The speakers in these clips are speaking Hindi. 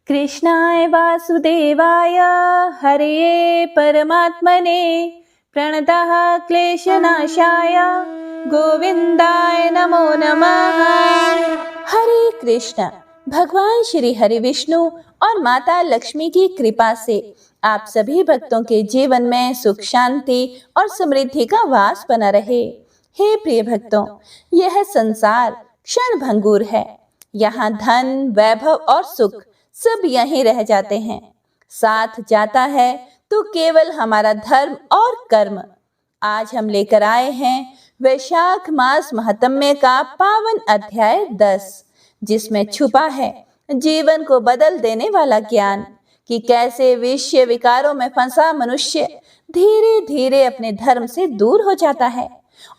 कृष्णाय वासुदेवाय हरये परमात्मने प्रणतः क्लेशनाशाय गोविंदाय नमो नमः। हरे कृष्ण। भगवान श्री हरि विष्णु और माता लक्ष्मी की कृपा से आप सभी भक्तों के जीवन में सुख, शांति और समृद्धि का वास बना रहे। हे प्रिय भक्तों, यह संसार क्षण भंगुर है। यहाँ धन, वैभव और सुख सब यहीं रह जाते हैं। साथ जाता है तो केवल हमारा धर्म और कर्म। आज हम लेकर आए हैं वैशाख मास महात्म्य का पावन अध्याय 10, जिसमें छुपा है जीवन को बदल देने वाला ज्ञान कि कैसे विषय विकारों में फंसा मनुष्य धीरे धीरे अपने धर्म से दूर हो जाता है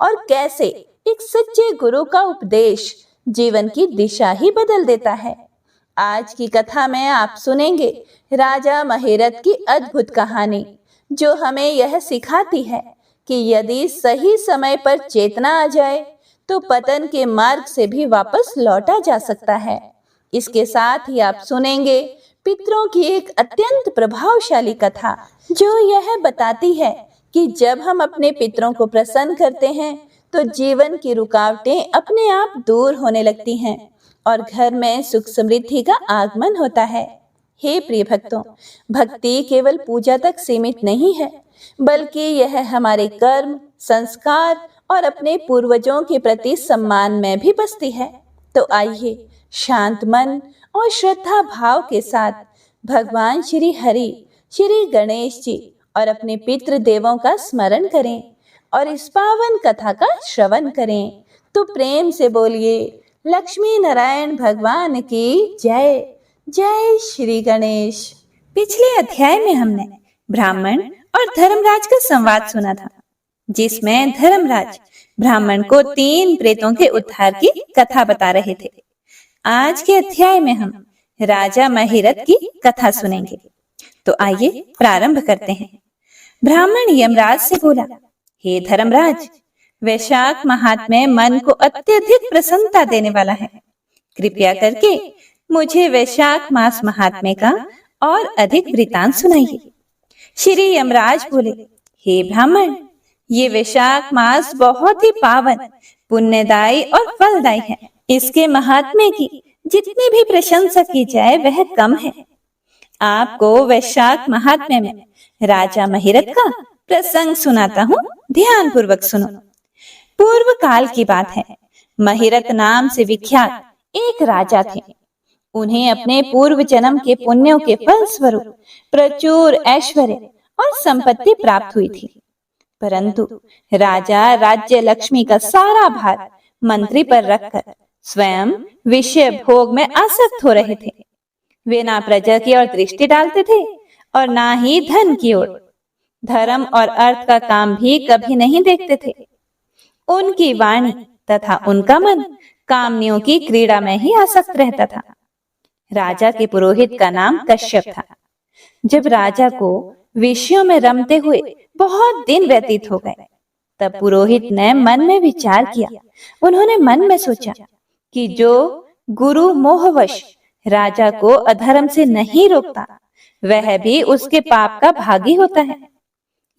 और कैसे एक सच्चे गुरु का उपदेश जीवन की दिशा ही बदल देता है। आज की कथा में आप सुनेंगे राजा महिरथ की अद्भुत कहानी, जो हमें यह सिखाती है कि यदि सही समय पर चेतना आ जाए तो पतन के मार्ग से भी वापस लौटा जा सकता है। इसके साथ ही आप सुनेंगे पितरों की एक अत्यंत प्रभावशाली कथा, जो यह बताती है कि जब हम अपने पितरों को प्रसन्न करते हैं तो जीवन की रुकावटें अपने आप दूर होने लगती हैं और घर में सुख समृद्धि का आगमन होता है। हे प्रिय भक्तों, भक्ति केवल पूजा तक सीमित नहीं है, बल्कि यह हमारे कर्म, संस्कार और अपने पूर्वजों के प्रति सम्मान में भी बसती है। तो आइए शांत मन और श्रद्धा भाव के साथ भगवान श्री हरि, श्री गणेश जी और अपने पितृ देवों का स्मरण करें और इस पावन कथा का श्रवण करें। तो प्रेम से बोलिए लक्ष्मी नारायण भगवान की जय। जय श्री गणेश। पिछले अध्याय में हमने ब्राह्मण और धर्मराज का संवाद सुना था, जिसमें धर्मराज ब्राह्मण को 3 प्रेतों के उद्धार की कथा बता रहे थे। आज के अध्याय में हम राजा महिरथ की कथा सुनेंगे। तो आइए प्रारंभ करते हैं। ब्राह्मण यमराज से बोला, हे धर्मराज, वैशाख महात्म्य मन को अत्यधिक प्रसन्नता देने वाला है। कृपया करके मुझे वैशाख मास महात्म्य का और अधिक वृतांत सुनाइए। श्री यमराज बोले, हे ब्राह्मण, ये वैशाख मास बहुत ही पावन, पुण्यदायी और फलदायी है। इसके महात्म्य की जितनी भी प्रशंसा की जाए वह कम है। आपको वैशाख महात्म्य में राजा महिरथ का प्रसंग सुनाता हूँ, ध्यान पूर्वक सुनो। पूर्व काल की बात है। महिरथ नाम से विख्यात एक राजा थे। उन्हें अपने पूर्व जन्म के पुण्यों के फल स्वरूप प्रचुर ऐश्वर्य और संपत्ति प्राप्त हुई थी, परंतु राजा राज्य लक्ष्मी का सारा भार मंत्री पर रखकर स्वयं विषय भोग में आसक्त हो रहे थे। वे ना प्रजा की ओर दृष्टि डालते थे और ना ही धन की ओर। धर्म और अर्थ का काम भी कभी नहीं देखते थे। उनकी वाणी तथा उनका मन कामनियों की क्रीड़ा में ही आसक्त रहता था। राजा के पुरोहित का नाम कश्यप था। जब राजा को विषयों में रमते हुए बहुत दिन व्यतीत हो गए, तब पुरोहित ने मन में विचार किया। उन्होंने मन में सोचा कि जो गुरु मोहवश राजा को अधर्म से नहीं रोकता, वह भी उसके पाप का भागी होता है।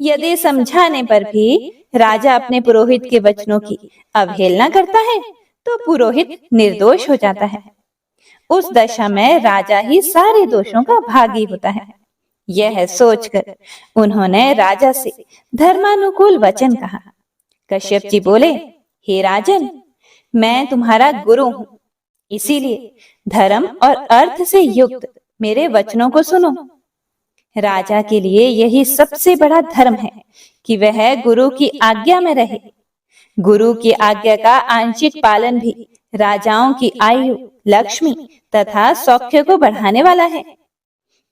यदि समझाने पर भी राजा अपने पुरोहित के वचनों की अवहेलना करता है, तो पुरोहित निर्दोष हो जाता है। उस दशा में राजा ही सारे दोषों का भागी होता है। यह सोचकर उन्होंने राजा से धर्मानुकूल वचन कहा। कश्यप जी बोले, हे राजन, मैं तुम्हारा गुरु हूँ, इसीलिए धर्म और अर्थ से युक्त मेरे वचनों को सुनो। राजा के लिए यही सबसे बड़ा धर्म है कि वह गुरु की आज्ञा में रहे। गुरु की आज्ञा का आंशिक पालन भी राजाओं की आयु, लक्ष्मी तथा सौख्य को बढ़ाने वाला है।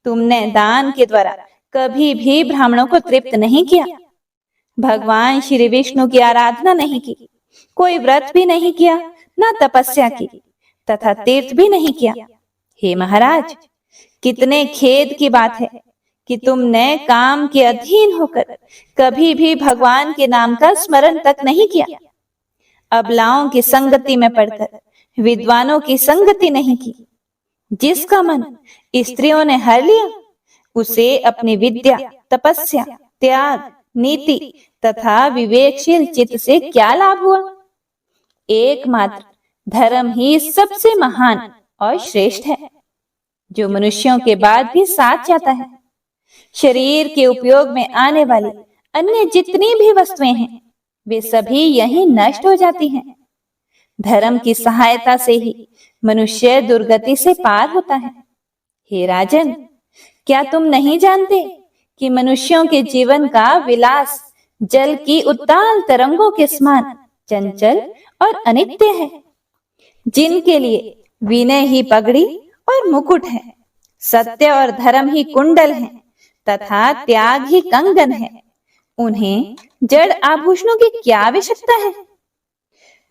तुमने दान के द्वारा कभी भी ब्राह्मणों को तृप्त नहीं किया, भगवान श्री विष्णु की आराधना नहीं की, कोई व्रत भी नहीं किया, न तपस्या की तथा तीर्थ भी नहीं किया। हे महाराज, कितने खेद की बात है कि तुमने काम के अधीन होकर कभी भी भगवान के नाम का स्मरण तक नहीं किया। अबलाओं की संगति में पड़कर विद्वानों की संगति नहीं की, जिसका मन स्त्रियों ने हर लिया, उसे अपनी विद्या, तपस्या, त्याग, नीति तथा विवेकशील चित्त से क्या लाभ हुआ? एकमात्र धर्म ही सबसे महान और श्रेष्ठ है, जो मनुष्यों के बाद भी साथ जाता है। शरीर के उपयोग में आने वाली अन्य जितनी भी वस्तुएं हैं, वे सभी यहीं नष्ट हो जाती हैं। धर्म की सहायता से ही मनुष्य दुर्गति से पार होता है। हे राजन, क्या तुम नहीं जानते कि मनुष्यों के जीवन का विलास जल की उताल तरंगों के समान चंचल और अनित्य है, जिनके लिए विनय ही पगड़ी और मुकुट है, सत्य और धर्म ही कुंडल है तथा त्याग ही कंगन है। उन्हें जड़ आभूषणों की क्या आवश्यकता है?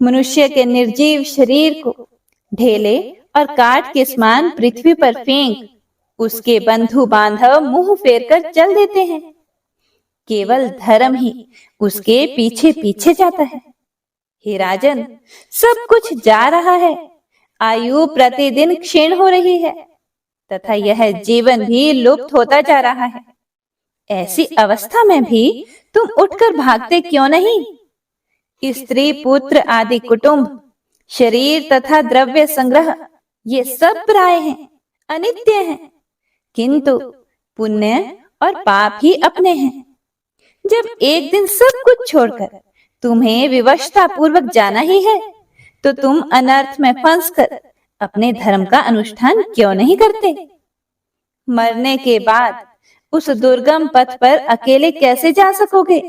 मनुष्य के निर्जीव शरीर को ढेले और काट के समान पृथ्वी पर फेंक उसके बंधु बांधव मुंह फेर कर चल देते हैं। केवल धर्म ही उसके पीछे पीछे जाता है। हे राजन, सब कुछ जा रहा है, आयु प्रतिदिन क्षीण हो रही है तथा यह जीवन भी लुप्त होता जा रहा है। ऐसी अवस्था में भी तुम उठकर भागते क्यों नहीं? स्त्री, पुत्र आदि कुटुंब, शरीर तथा द्रव्य संग्रह, ये सब पराये हैं, अनित्य हैं, किंतु पुण्य और पाप ही अपने हैं। जब एक दिन सब कुछ छोड़कर तुम्हें विवशता पूर्वक जाना ही है, तो तुम अनर्थ में फंसकर अपने धर्म का अनुष्ठान क्यों नहीं करते? मरने के बाद उस दुर्गम पथ पर अकेले कैसे जा सकोगे,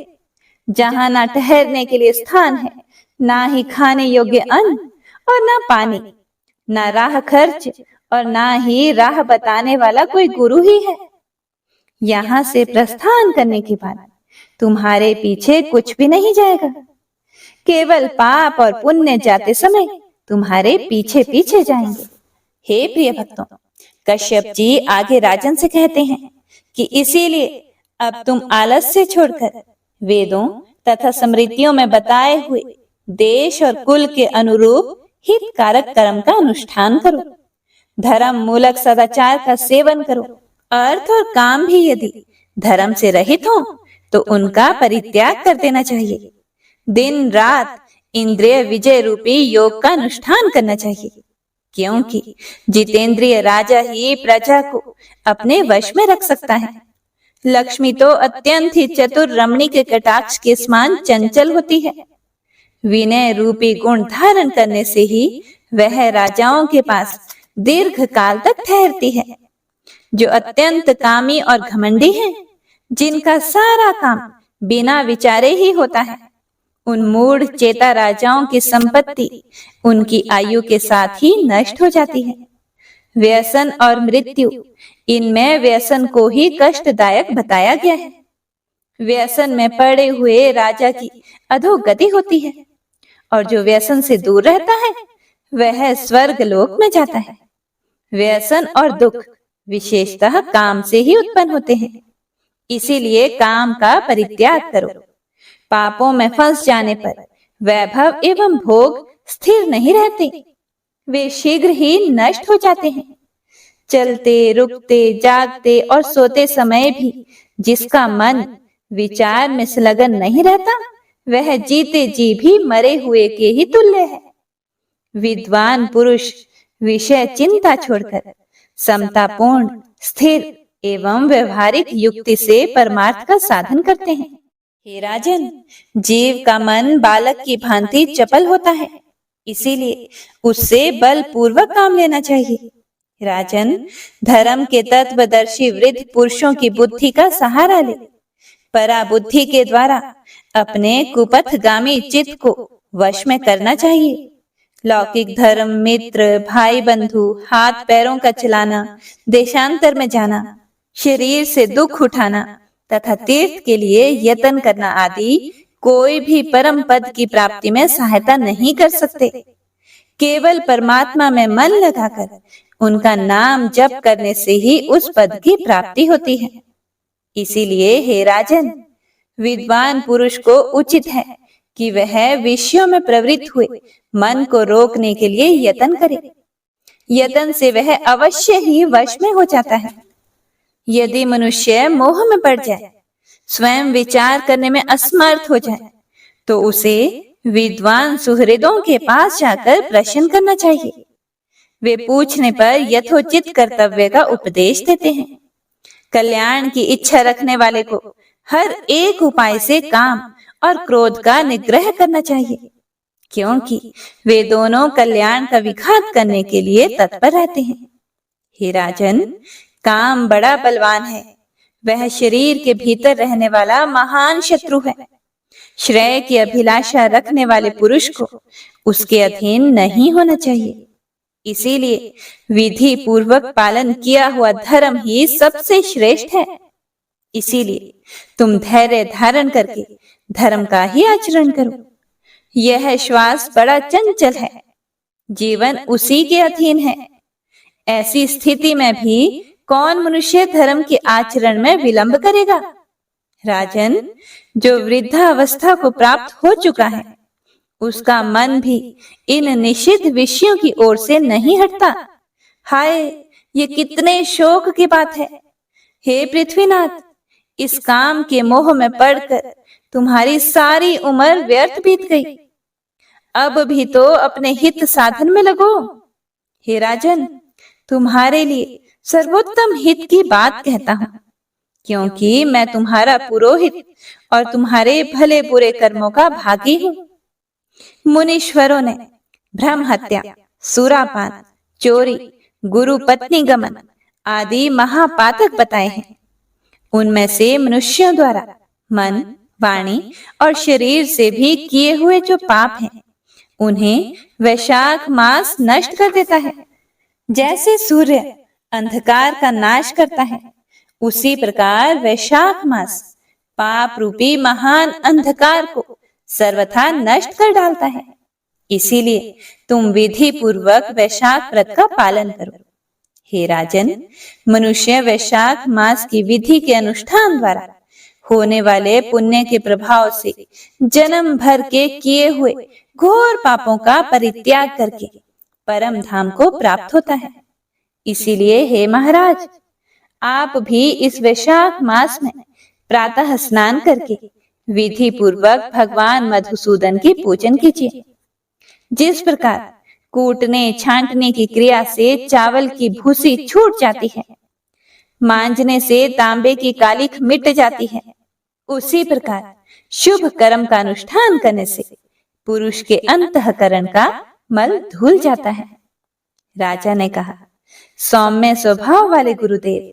जहां ना ठहरने के लिए स्थान है, ना ही खाने योग्य अन्न और ना पानी, ना राह खर्च और ना ही राह बताने वाला कोई गुरु ही है। यहाँ से प्रस्थान करने के बाद तुम्हारे पीछे कुछ भी नहीं जाएगा, केवल पाप और पुण्य जाते समय तुम्हारे पीछे पीछे जाएंगे। हे प्रिय भक्तों, कश्यप जी आगे राजन से कहते हैं कि इसीलिए अब तुम आलस्य छोड़कर वेदों तथा स्मृतियों में बताए हुए देश और कुल के अनुरूप हितकारक कर्म का अनुष्ठान करो। धर्म मूलक सदाचार का सेवन करो। अर्थ और काम भी यदि धर्म से रहित हो तो उनका परित्याग कर देना चाहिए। दिन रात इंद्रिय विजय रूपी योग का अनुष्ठान करना चाहिए, क्योंकि जितेंद्रिय राजा ही प्रजा को अपने वश में रख सकता है। लक्ष्मी तो अत्यंत ही चतुर रमणी के कटाक्ष के समान चंचल होती है। विनय रूपी गुण धारण करने से ही वह राजाओं के पास दीर्घ काल तक ठहरती है। जो अत्यंत कामी और घमंडी हैं, जिनका सारा काम बिना विचारे ही होता है, उन मूढ़ चेता राजाओं की संपत्ति उनकी आयु के साथ ही नष्ट हो जाती है। व्यसन और मृत्यु, इनमें व्यसन को ही कष्टदायक बताया गया है। व्यसन में पड़े हुए राजा की अधोगति होती है, और जो व्यसन से दूर रहता है वह स्वर्ग लोक में जाता है। व्यसन और दुख विशेषतः काम से ही उत्पन्न होते हैं, इसीलिए काम का परित्याग करो। पापों में फंस जाने पर वैभव एवं भोग स्थिर नहीं रहते, वे शीघ्र ही नष्ट हो जाते हैं। चलते, रुकते, जागते और सोते समय भी जिसका मन विचार में संलग्न नहीं रहता, वह जीते जी भी मरे हुए के ही तुल्य है। विद्वान पुरुष विषय चिंता छोड़कर समतापूर्ण, स्थिर एवं व्यवहारिक युक्ति से परमार्थ का साधन करते हैं। हे राजन, जीव का मन बालक की भांति चपल होता है, इसीलिए उससे बलपूर्वक काम लेना चाहिए। राजन, धर्म के तत्वदर्शी वृद्ध पुरुषों की बुद्धि का सहारा ले परा बुद्धि के द्वारा अपने कुपथगामी चित्त को वश में करना चाहिए। लौकिक धर्म, मित्र, भाई बंधु, हाथ पैरों का चलाना, देशांतर में जाना, शरीर से दुख उठाना तथा तीर्थ के लिए यत्न करना आदि कोई भी परम पद की प्राप्ति में सहायता नहीं कर सकते। केवल परमात्मा में मन लगाकर उनका नाम जप करने से ही उस पद की प्राप्ति होती है। इसीलिए हे राजन, विद्वान पुरुष को उचित है कि वह विषयों में प्रवृत्त हुए मन को रोकने के लिए यत्न करे। यतन से वह अवश्य ही वश में हो जाता है। यदि मनुष्य मोह में पड़ जाए, स्वयं विचार करने में असमर्थ हो जाए, तो उसे विद्वान सुहृदों के पास जाकर प्रश्न करना चाहिए। वे पूछने पर यथोचित कर्तव्य का उपदेश देते हैं। कल्याण की इच्छा रखने वाले को हर एक उपाय से काम और क्रोध का निग्रह करना चाहिए, क्योंकि वे दोनों कल्याण का विघात करने के लिए तत्पर रहते हैं। हे राजन, काम बड़ा बलवान है। वह शरीर के भीतर रहने वाला महान शत्रु है। श्रेय की अभिलाषा रखने वाले पुरुष को उसके अधीन नहीं होना चाहिए। इसीलिए विधि पूर्वक पालन किया हुआ धर्म ही सबसे श्रेष्ठ है। इसीलिए तुम धैर्य धारण करके धर्म का ही आचरण करो। यह श्वास बड़ा चंचल है, जीवन उसी के अधीन है। ऐसी स्थिति में भी कौन मनुष्य धर्म के आचरण में विलंब करेगा? राजन, जो वृद्धावस्था को प्राप्त हो चुका है, उसका मन भी इन निषिद्ध विषयों की ओर से नहीं हटता। हाय, ये कितने शोक की बात है। हे पृथ्वीनाथ, इस काम के मोह में पड़कर तुम्हारी सारी उम्र व्यर्थ बीत गई। अब भी तो अपने हित साधन में लगो। हे राजन, तुम्हारे लिए सर्वोत्तम हित की बात कहता हूँ, क्योंकि मैं तुम्हारा पुरोहित और तुम्हारे भले बुरे कर्मों का भागी हूँ। मुनीश्वरों ने ब्रह्म हत्या, सुरापान, चोरी, गुरु पत्नी गमन आदि महापातक बताए हैं। उनमें से मनुष्यों द्वारा मन, वाणी और शरीर से भी किए हुए जो पाप हैं, उन्हें वैशाख मास नष्ट कर देता है। जैसे सूर्य अंधकार का नाश करता है, उसी प्रकार वैशाख मास पाप रूपी महान अंधकार को सर्वथा नष्ट कर डालता है। इसीलिए तुम विधि पूर्वक वैशाख व्रत का पालन करो। हे राजन, मनुष्य वैशाख मास की विधि के अनुष्ठान द्वारा होने वाले पुण्य के प्रभाव से जन्म भर के किए हुए घोर पापों का परित्याग करके परम धाम को प्राप्त होता है। इसीलिए हे महाराज, आप भी इस वैशाख मास में प्रातः स्नान करके विधि पूर्वक भगवान मधुसूदन की पूजन कीजिए। जिस प्रकार कूटने छांटने की क्रिया से चावल की भूसी छूट जाती है, मांजने से तांबे की कालिख मिट जाती है, उसी प्रकार शुभ कर्म का अनुष्ठान करने से पुरुष के अंतःकरण का मल धुल जाता है। राजा ने कहा, सौम्य स्वभाव वाले गुरुदेव,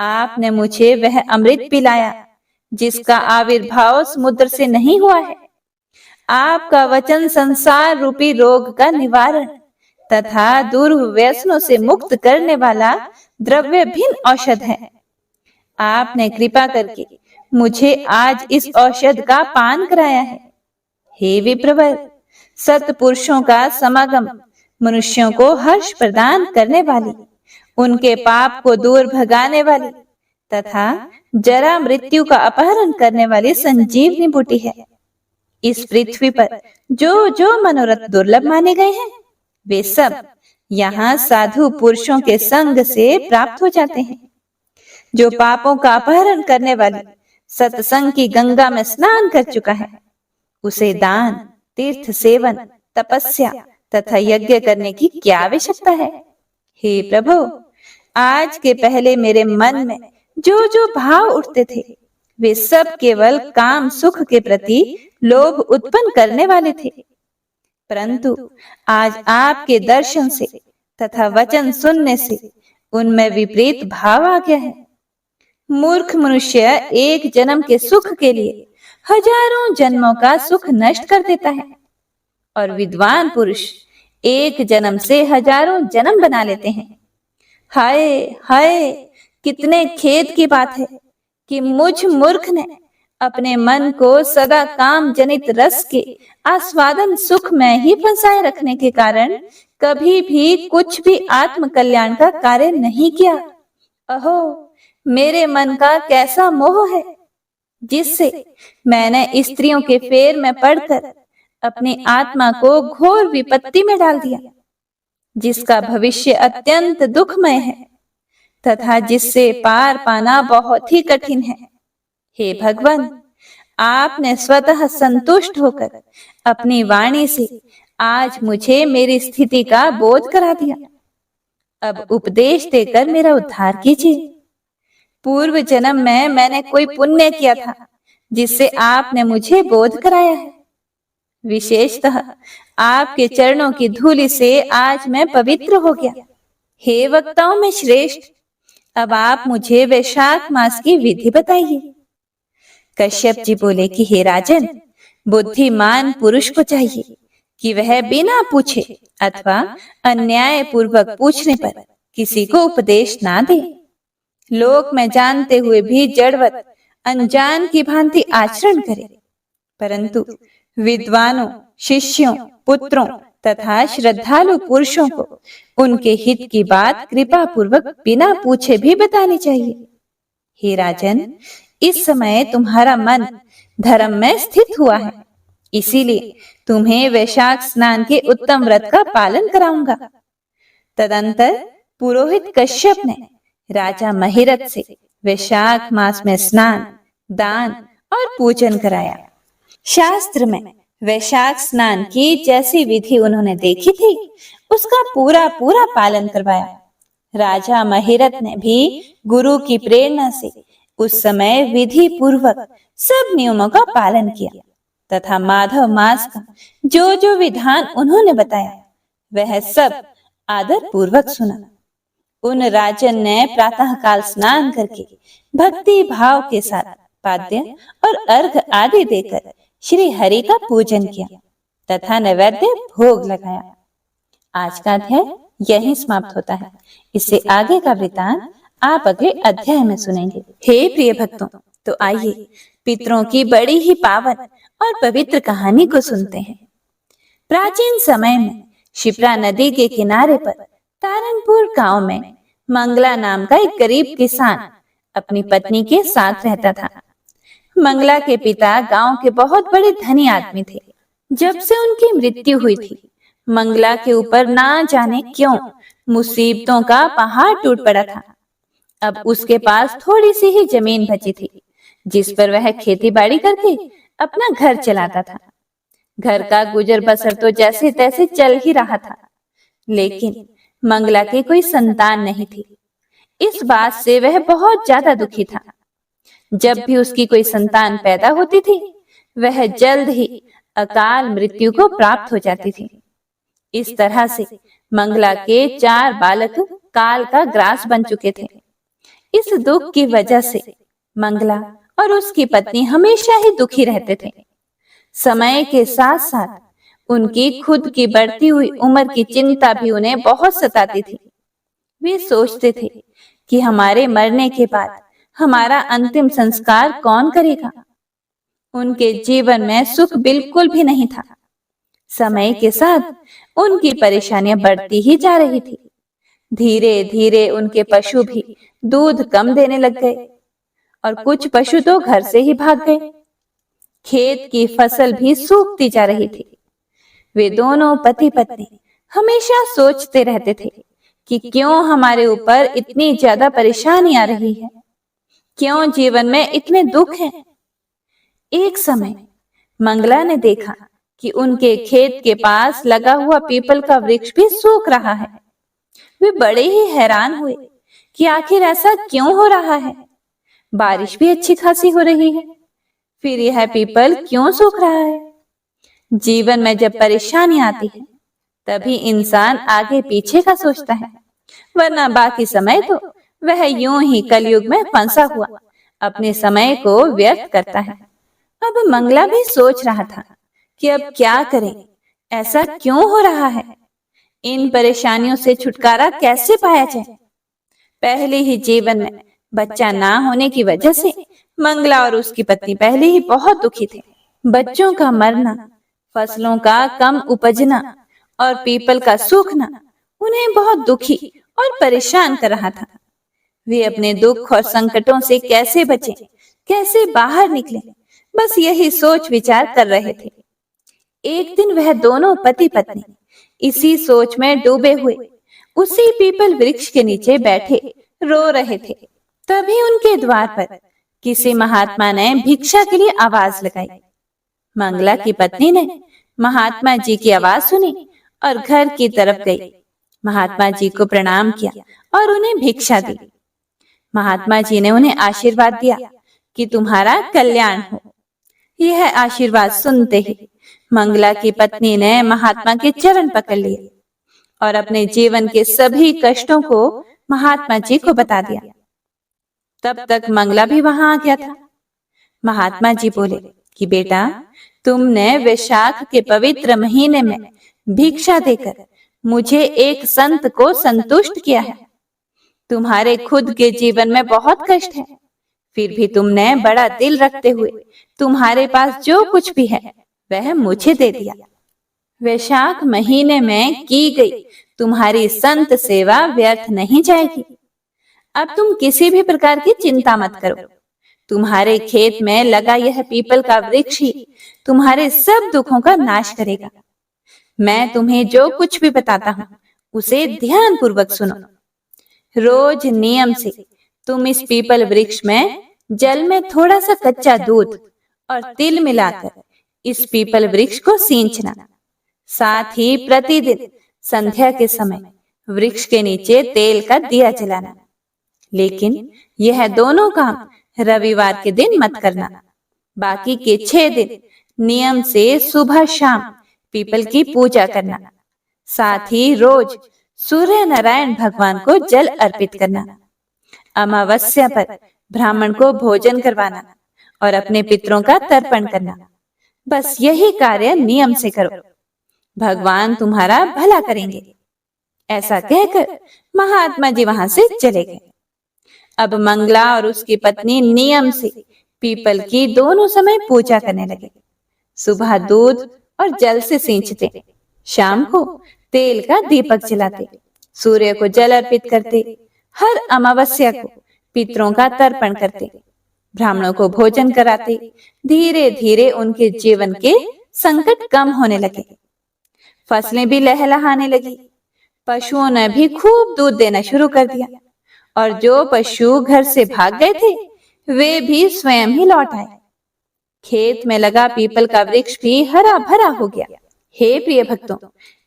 आपने मुझे वह अमृत पिलाया जिसका आविर्भाव समुद्र से नहीं हुआ है। आपका वचन संसार रूपी रोग का निवारण तथा दुर्व्यसनों से मुक्त करने वाला द्रव्य भिन्न औषध है। आपने कृपा करके मुझे आज इस औषध का पान कराया है। हे विप्रवर, सत्पुरुषों का समागम मनुष्यों को हर्ष प्रदान करने वाली, उनके पाप को दूर भगाने वाली तथा जरा मृत्यु का अपहरण करने वाली संजीवनी बूटी है। इस पृथ्वी पर जो जो मनोरथ दुर्लभ माने गए हैं, वे सब यहाँ साधु पुरुषों के संग से प्राप्त हो जाते हैं। जो पापों का अपहरण करने वाली सत्संग की गंगा में स्नान कर चुका है, उसे दान, तीर्थ सेवन, तपस्या तथा यज्ञ करने की क्या आवश्यकता है? हे प्रभु, आज के पहले मेरे मन में जो जो भाव उठते थे, वे सब केवल काम सुख के प्रति लोभ उत्पन्न करने वाले थे। परंतु आज आपके दर्शन से तथा वचन सुनने से उनमें विपरीत भाव आ गया है। मूर्ख मनुष्य एक जन्म के सुख के लिए हजारों जन्मों का सुख नष्ट कर देता है, और विद्वान पुरुष एक जन्म से हजारों जन्म बना लेते हैं। हाय हाय, कितने खेद की बात है कि मुझ मूर्ख ने अपने मन को सदा काम जनित रस के आस्वादन सुख में ही फंसाए रखने के कारण कभी भी कुछ भी आत्म कल्याण का कार्य नहीं किया। अहो, मेरे मन का कैसा मोह है, जिससे मैंने स्त्रियों के फेर में पड़कर अपनी आत्मा को घोर विपत्ति में डाल दिया। जिसका भविष्य अत्यंत दुखमय है तथा जिससे पार पाना बहुत ही कठिन है। हे भगवान, आपने स्वतः संतुष्ट होकर अपनी वाणी से आज मुझे मेरी स्थिति का बोध करा दिया। अब उपदेश देकर मेरा उद्धार कीजिए। पूर्व जन्म में मैंने कोई पुण्य किया था जिससे आपने मुझे बोध कराया है। विशेषतः आपके चरणों की धूलि से आज मैं पवित्र हो गया। हे वक्ताओं में श्रेष्ठ, अब आप मुझे वैशाख मास की विधि बताइए। कश्यप जी बोले कि हे राजन, बुद्धिमान पुरुष को चाहिए कि वह बिना पूछे अथवा अन्याय पूर्वक पूछने पर किसी को उपदेश ना दे। लोक में जानते हुए भी जड़वत अनजान की भांति आचरण करे, परंतु विद्वानों, शिष्यों, पुत्रों तथा श्रद्धालु पुरुषों को उनके हित की बात कृपा पूर्वक बिना पूछे भी बतानी चाहिए। हे राजन, इस समय तुम्हारा मन धर्म में स्थित हुआ है, इसीलिए तुम्हें वैशाख स्नान के उत्तम व्रत का पालन कराऊंगा। तदंतर पुरोहित कश्यप ने राजा महिरथ से वैशाख मास में स्नान, दान और पूजन कराया। शास्त्र में वैशाख स्नान की जैसी विधि उन्होंने देखी थी, उसका पूरा पूरा पालन करवाया। राजा महिरथ ने भी गुरु की प्रेरणा से उस समय विधि पूर्वक सब नियमों का पालन किया तथा माधव मास का जो जो विधान उन्होंने बताया वह सब आदर पूर्वक सुना। उन राजन ने प्रातः काल स्नान करके भक्ति भाव के साथ पाद्य और अर्घ आदि देकर श्री हरि का पूजन किया तथा नैवेद्य भोग लगाया। आज का अध्याय यहीं समाप्त होता है। इससे आगे का वृतांत आप अगले अध्याय में सुनेंगे। हे प्रिय भक्तों, तो आइए पितरों की बड़ी ही पावन और पवित्र कहानी को सुनते हैं। प्राचीन समय में शिप्रा नदी के किनारे पर तारनपुर गांव में मंगला नाम का एक गरीब किसान अपनी पत्नी के साथ रहता था। मंगला के पिता गांव के बहुत बड़े धनी आदमी थे। जब से उनकी मृत्यु हुई थी, मंगला के ऊपर ना जाने क्यों मुसीबतों का पहाड़ टूट पड़ा था। अब उसके पास थोड़ी सी ही जमीन बची थी, जिस पर वह खेती बाड़ी करके अपना घर चलाता था। घर का गुजर बसर तो जैसे तैसे चल ही रहा था, लेकिन मंगला की कोई संतान नहीं थी। इस बात से वह बहुत ज्यादा दुखी था। जब भी उसकी कोई संतान पैदा होती थी, वह जल्द ही अकाल मृत्यु को प्राप्त हो जाती थी। इस तरह से मंगला के 4 बालक काल का ग्रास बन चुके थे। इस दुख की वजह से मंगला और उसकी पत्नी हमेशा ही दुखी रहते थे। समय के साथ साथ उनकी खुद की बढ़ती हुई उम्र की चिंता भी उन्हें बहुत सताती थी। वे सोचते थे कि हमारे मरने के बाद हमारा अंतिम संस्कार कौन करेगा। उनके जीवन में सुख बिल्कुल भी नहीं था। समय के साथ उनकी परेशानियां बढ़ती ही जा रही थी। धीरे धीरे उनके पशु भी दूध कम देने लग गए और कुछ पशु तो घर से ही भाग गए। खेत की फसल भी सूखती जा रही थी। वे दोनों पति पत्नी हमेशा सोचते रहते थे कि क्यों हमारे ऊपर इतनी ज्यादा परेशानी आ रही है, क्यों जीवन में इतने दुख हैं। एक समय मंगला ने देखा कि उनके खेत के पास लगा हुआ पीपल का वृक्ष भी सूख रहा है। वे बड़े ही हैरान हुए कि आखिर ऐसा क्यों हो रहा है। बारिश भी अच्छी खासी हो रही है, फिर यह पीपल क्यों सूख रहा है। जीवन में जब परेशानी आती है तभी इंसान आगे पीछे का सोचता है, वरना बाकी समय तो वह यूं ही कलयुग में फंसा हुआ अपने समय को व्यर्थ करता है। अब मंगला भी सोच रहा था कि अब क्या करें, ऐसा क्यों हो रहा है, इन परेशानियों से छुटकारा कैसे पाया जाए। पहले ही जीवन में बच्चा ना होने की वजह से मंगला और उसकी पत्नी पहले ही बहुत दुखी थे। बच्चों का मरना, फसलों का कम उपजना और पीपल का सूखना उन्हें बहुत दुखी और परेशान कर रहा था। वे अपने दुख और संकटों से कैसे बचें, कैसे बाहर निकलें, बस यही सोच विचार कर रहे थे। एक दिन वह दोनों पति पत्नी इसी सोच में डूबे हुए उसी पीपल वृक्ष के नीचे बैठे रो रहे थे। तभी उनके द्वार पर किसी महात्मा ने भिक्षा के लिए आवाज लगाई। मंगला की पत्नी ने महात्मा जी की आवाज सुनी और घर की तरफ गई। महात्मा जी को प्रणाम किया और उन्हें भिक्षा दी। महात्मा जी ने उन्हें आशीर्वाद दिया कि तुम्हारा कल्याण हो। यह आशीर्वाद सुनते ही मंगला की पत्नी ने महात्मा के चरण पकड़ लिए और अपने जीवन के सभी कष्टों को महात्मा जी को बता दिया। तब तक मंगला भी वहां आ गया था। महात्मा जी बोले कि बेटा, तुमने वैशाख के पवित्र महीने में भिक्षा देकर मुझे एक संत को संतुष्ट किया है। तुम्हारे खुद के जीवन में बहुत कष्ट है, फिर भी तुमने बड़ा दिल रखते हुए तुम्हारे पास जो कुछ भी है वह मुझे दे दिया। वैशाख महीने में की गई तुम्हारी संत सेवा व्यर्थ नहीं जाएगी। अब तुम किसी भी प्रकार की चिंता मत करो। तुम्हारे खेत में लगा यह पीपल का वृक्ष ही तुम्हारे सब दुखों का नाश करेगा। मैं तुम्हें जो कुछ भी बताता हूँ उसे ध्यान पूर्वक सुनो। रोज नियम से तुम इस पीपल वृक्ष में जल में थोड़ा सा कच्चा दूध और तिल मिलाकर इस पीपल वृक्ष को सींचना। साथ ही प्रतिदिन संध्या के समय वृक्ष के नीचे तेल का दिया जलाना। लेकिन यह दोनों काम रविवार के दिन मत करना। बाकी के 6 दिन नियम से सुबह शाम पीपल की पूजा करना। साथ ही रोज सूर्य नारायण भगवान को जल अर्पित करना। अमावस्या पर ब्राह्मण को भोजन करवाना और अपने पितरों का तर्पण करना। बस यही कार्य नियम से करो, भगवान तुम्हारा भला करेंगे। ऐसा कहकर महात्मा जी वहां से चले गए। अब मंगला और उसकी पत्नी नियम से पीपल की दोनों समय पूजा करने लगे। सुबह दूध और जल से सींचते, शाम को तेल का दीपक जलाते, सूर्य को जल अर्पित करते, हर अमावस्या को पितरों का तर्पण करते, ब्राह्मणों को भोजन कराते। धीरे धीरे उनके जीवन के संकट कम होने लगे। फसलें भी लहलहाने लगी। पशुओं ने भी खूब दूध देना शुरू कर दिया और जो पशु घर से भाग गए थे वे भी स्वयं ही लौट आए। खेत में लगा पीपल का वृक्ष भी हरा भरा हो गया। हे प्रिय भक्तों,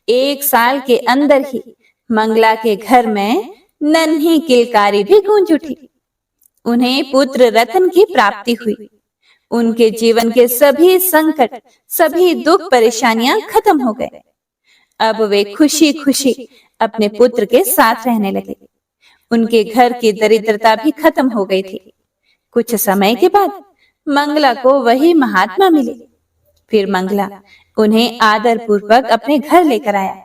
1 साल के अंदर ही मंगला के घर में नन्ही किलकारी भी गूंज उठी। उन्हें पुत्र रतन की प्राप्ति हुई। उनके जीवन के सभी संकट, सभी दुख परेशानियां खत्म हो गए। अब वे खुशी खुशी अपने पुत्र के साथ रहने लगे। उनके घर की दरिद्रता भी खत्म हो गई थी। कुछ समय के बाद मंगला को वही महात्मा मिले। फिर मंगला उन्हें आदर पूर्वक अपने घर लेकर आया।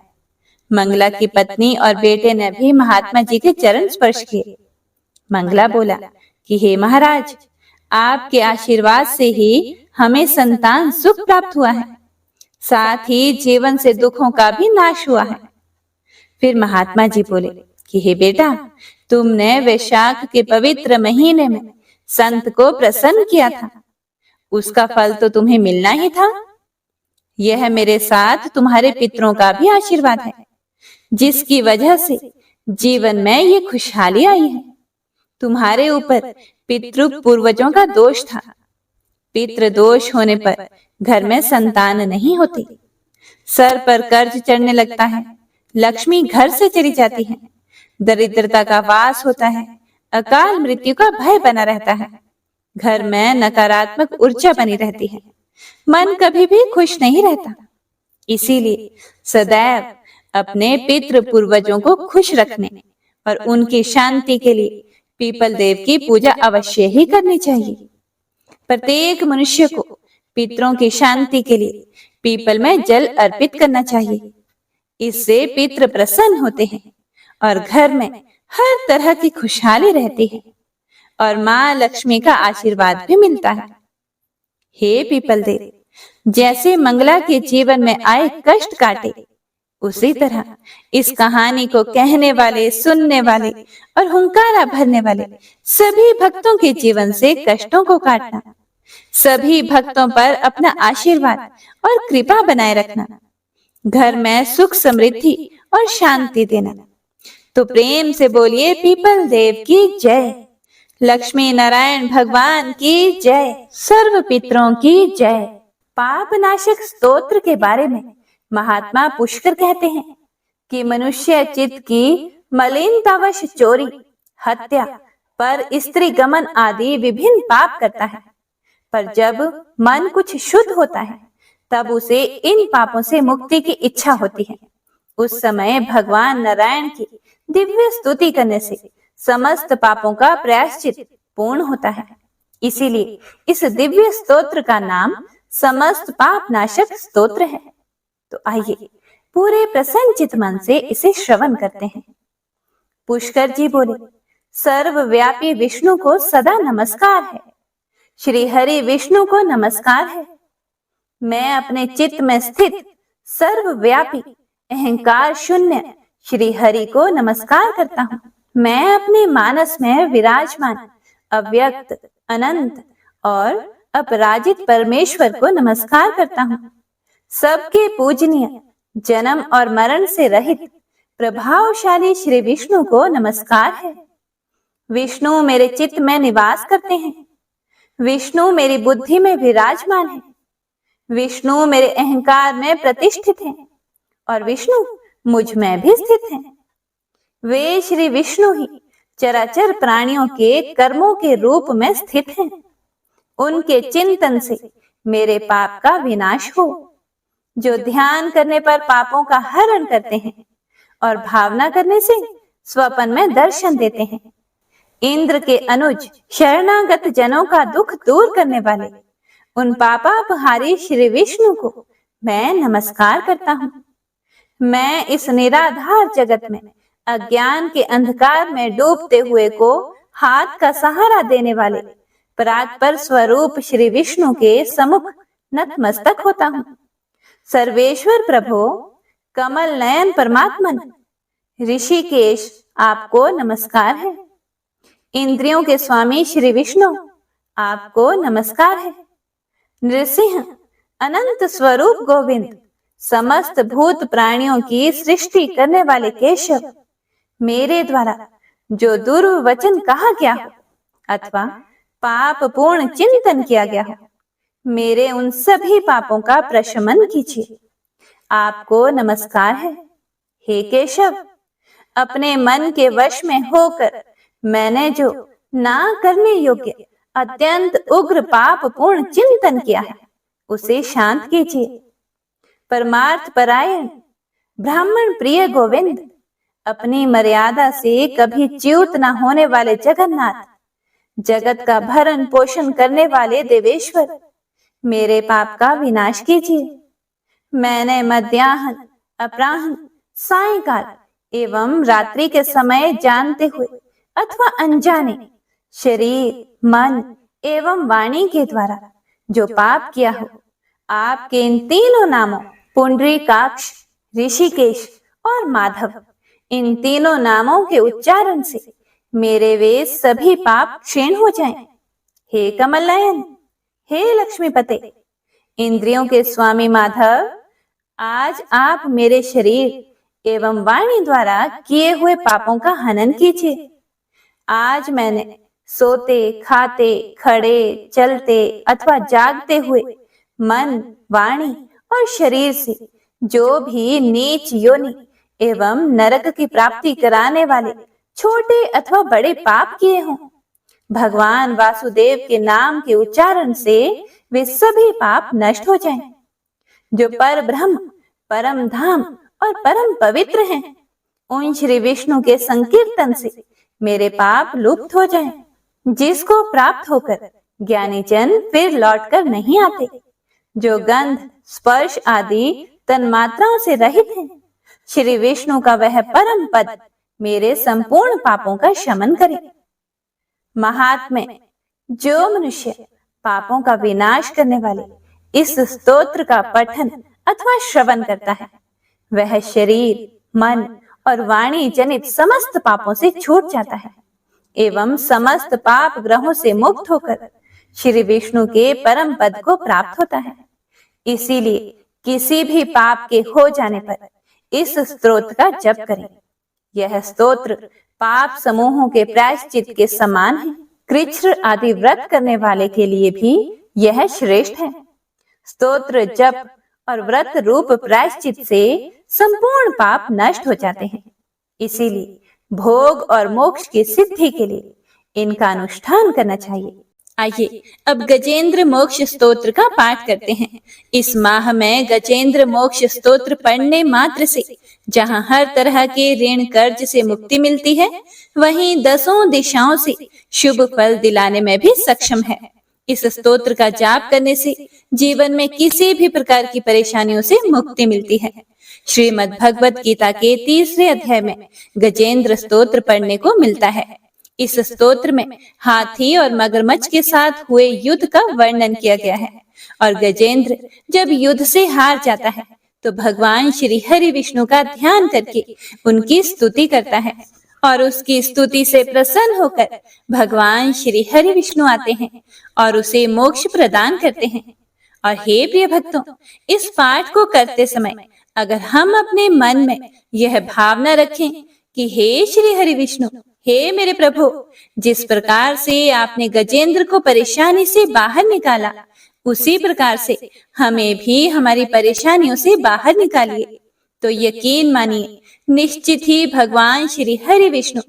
मंगला की पत्नी और बेटे ने भी महात्मा जी के चरण स्पर्श किए। मंगला बोला कि हे महाराज, आपके आशीर्वाद से ही हमें संतान सुख प्राप्त हुआ है, साथ ही जीवन से दुखों का भी नाश हुआ है। फिर महात्मा जी बोले कि हे बेटा, तुमने वैशाख के पवित्र महीने में संत को प्रसन्न किया था, उसका फल तो तुम्हें मिलना ही था। यह मेरे साथ तुम्हारे पितरों का भी आशीर्वाद है, जिसकी वजह से जीवन में ये खुशहाली आई है। तुम्हारे ऊपर पितृ पूर्वजों का दोष था। पितृ दोष होने पर घर में संतान नहीं होती, सर पर कर्ज चढ़ने लगता है, लक्ष्मी घर से चली जाती है, दरिद्रता का वास होता है, अकाल मृत्यु का भय बना रहता है, घर में नकारात्मक ऊर्जा बनी रहती है, मन कभी भी खुश नहीं रहता। इसीलिए सदैव अपने पितृ पूर्वजों को खुश रखने और उनकी शांति के लिए पीपल देव की पूजा अवश्य ही करनी चाहिए। प्रत्येक मनुष्य को पितरों की शांति के लिए पीपल में जल अर्पित करना चाहिए। इससे पितृ प्रसन्न होते हैं और घर में हर तरह की खुशहाली रहती है और माँ लक्ष्मी का आशीर्वाद भी मिलता है। हे पीपल देव, जैसे मंगला के जीवन में आए कष्ट काटे, उसी तरह इस कहानी को कहने वाले, सुनने वाले और हुंकारा भरने वाले सभी भक्तों के जीवन से कष्टों को काटना, सभी भक्तों पर अपना आशीर्वाद और कृपा बनाए रखना। घर में सुख समृद्धि और शांति देना। तो प्रेम से बोलिए पीपल देव की जय, लक्ष्मी नारायण भगवान की जय, सर्व पितरों की जय। पाप नाशक स्तोत्र के बारे में महात्मा पुष्कर कहते हैं कि मनुष्य चित्त की मलिनतावश चोरी, हत्या, पर स्त्री गमन आदि विभिन्न पाप करता है, पर जब मन कुछ शुद्ध होता है तब उसे इन पापों से मुक्ति की इच्छा होती है। उस समय भगवान नारायण की दिव्य स्तुति करने से समस्त पापों का प्रायश्चित पूर्ण होता है। इसीलिए इस दिव्य स्तोत्र का नाम समस्त पाप नाशक स्तोत्र है। तो आइए पूरे प्रसन्नचित मन से इसे श्रवण करते हैं। पुष्कर जी बोले, सर्वव्यापी विष्णु को सदा नमस्कार है, श्री हरि विष्णु को नमस्कार है। मैं अपने चित्त में स्थित सर्वव्यापी अहंकार शून्य श्री हरि को नमस्कार करता हूँ। मैं अपने मानस में विराजमान अव्यक्त, अनंत और अपराजित परमेश्वर को नमस्कार करता हूँ। सबके पूजनीय, जन्म और मरण से रहित प्रभावशाली श्री विष्णु को नमस्कार है। विष्णु मेरे चित्त में निवास करते हैं, विष्णु मेरी बुद्धि में विराजमान है, विष्णु मेरे अहंकार में प्रतिष्ठित हैं और विष्णु मुझ में भी स्थित हैं। वे श्री विष्णु ही चराचर प्राणियों के कर्मों के रूप में स्थित हैं। उनके चिंतन से मेरे पाप का विनाश हो। जो ध्यान करने पर पापों का हरण करते हैं और भावना करने से स्वप्न में दर्शन देते हैं। इंद्र के अनुज शरणागत जनों का दुख दूर करने वाले उन पापापहारी श्री विष्णु को मैं नमस्कार करता हूँ। मैं इस निराधार जगत में अज्ञान के अंधकार में डूबते हुए को हाथ का सहारा देने वाले परात्पर स्वरूप श्री विष्णु के सम्मुख नतमस्तक होता हूँ। सर्वेश्वर प्रभो, कमल नयन परमात्मन, ऋषिकेश आपको नमस्कार है। इंद्रियों के स्वामी श्री विष्णु आपको नमस्कार है। नृसिंह, अनंत स्वरूप गोविंद, समस्त भूत प्राणियों की सृष्टि करने वाले केशव, मेरे द्वारा जो दुर्वचन कहा गया हो अथवा पाप पूर्ण चिंतन किया गया हो, मेरे उन सभी पापों का प्रशमन कीजिए। आपको नमस्कार है। हे केशव, अपने मन के वश में होकर मैंने जो ना करने योग्य अत्यंत उग्र पाप पूर्ण चिंतन किया है उसे शांत कीजिए। परमार्थ परायण ब्राह्मण प्रिय गोविंद, अपनी मर्यादा से कभी च्युत न होने वाले जगन्नाथ, जगत का भरण पोषण करने वाले देवेश्वर, मेरे पाप का विनाश कीजिए। मैंने मध्याह्न, अपराह्न, सायंकाल एवं रात्रि के समय जानते हुए अथवा अनजाने शरीर, मन एवं वाणी के द्वारा जो पाप किया हो, आपके इन तीनों नामों पुंडरीकाक्ष, ऋषिकेश और माधव, इन तीनों नामों के उच्चारण से मेरे वे सभी पाप क्षीण हो जाएं। हे कमल नयन, हे लक्ष्मीपते, इंद्रियों के स्वामी माधव, आज आप मेरे शरीर एवं वाणी द्वारा किए हुए पापों का हनन कीजिए। आज मैंने सोते, खाते, खड़े, चलते अथवा जागते हुए मन, वाणी और शरीर से जो भी नीच योनि एवं नरक की प्राप्ति कराने वाले छोटे अथवा बड़े पाप किए हों, भगवान वासुदेव के नाम के उच्चारण से वे सभी पाप नष्ट हो जाएं। जो पर ब्रह्म, परम धाम और परम पवित्र हैं, उन श्री विष्णु के संकीर्तन से मेरे पाप लुप्त हो जाएं, जिसको प्राप्त होकर ज्ञानी जन फिर लौटकर नहीं आते। जो गंध, स्पर्श आदि तन्मात्राओं से रहित हैं, श्री विष्णु का वह परम पद मेरे संपूर्ण पापों का शमन करे। महात्मे, जो मनुष्य पापों का विनाश करने वाले इस स्तोत्र का पठन अथवा श्रवण करता है, वह शरीर, मन और वाणी जनित समस्त पापों से छूट जाता है एवं समस्त पाप ग्रहों से मुक्त होकर श्री विष्णु के परम पद को प्राप्त होता है। इसीलिए किसी भी पाप के हो जाने पर इस स्तोत्र का जप करें। यह स्तोत्र पाप समूहों के प्रायश्चित के समान है। कृच्छ्र आदि व्रत करने वाले के लिए भी यह श्रेष्ठ है। स्तोत्र जप और व्रत रूप प्रायश्चित से संपूर्ण पाप नष्ट हो जाते हैं। इसीलिए भोग और मोक्ष की सिद्धि के लिए इनका अनुष्ठान करना चाहिए। आइए अब गजेंद्र मोक्ष स्तोत्र का पाठ करते हैं। इस माह में गजेंद्र मोक्ष स्तोत्र पढ़ने मात्र से जहां हर तरह के ऋण कर्ज से मुक्ति मिलती है, वहीं 10 दिशाओं से शुभ फल दिलाने में भी सक्षम है। इस स्तोत्र का जाप करने से जीवन में किसी भी प्रकार की परेशानियों से मुक्ति मिलती है। श्रीमद् भगवत गीता के 3रे अध्याय में गजेंद्र स्तोत्र पढ़ने को मिलता है। इस स्तोत्र में हाथी और मगरमच्छ के साथ हुए युद्ध का वर्णन किया गया है और गजेंद्र जब युद्ध से हार जाता है तो भगवान श्री हरि विष्णु का ध्यान करके उनकी स्तुति करता है और उसकी स्तुति से प्रसन्न होकर भगवान श्री हरि विष्णु आते हैं और उसे मोक्ष प्रदान करते हैं। और हे प्रिय भक्तों, इस पाठ को करते समय अगर हम अपने मन में यह भावना रखें कि हे श्री हरि विष्णु, हे मेरे प्रभु, जिस प्रकार से आपने गजेंद्र को परेशानी से बाहर निकाला, उसी प्रकार से हमें भी हमारी परेशानियों से बाहर निकालिए, तो यकीन मानिए निश्चित ही भगवान श्री हरि विष्णु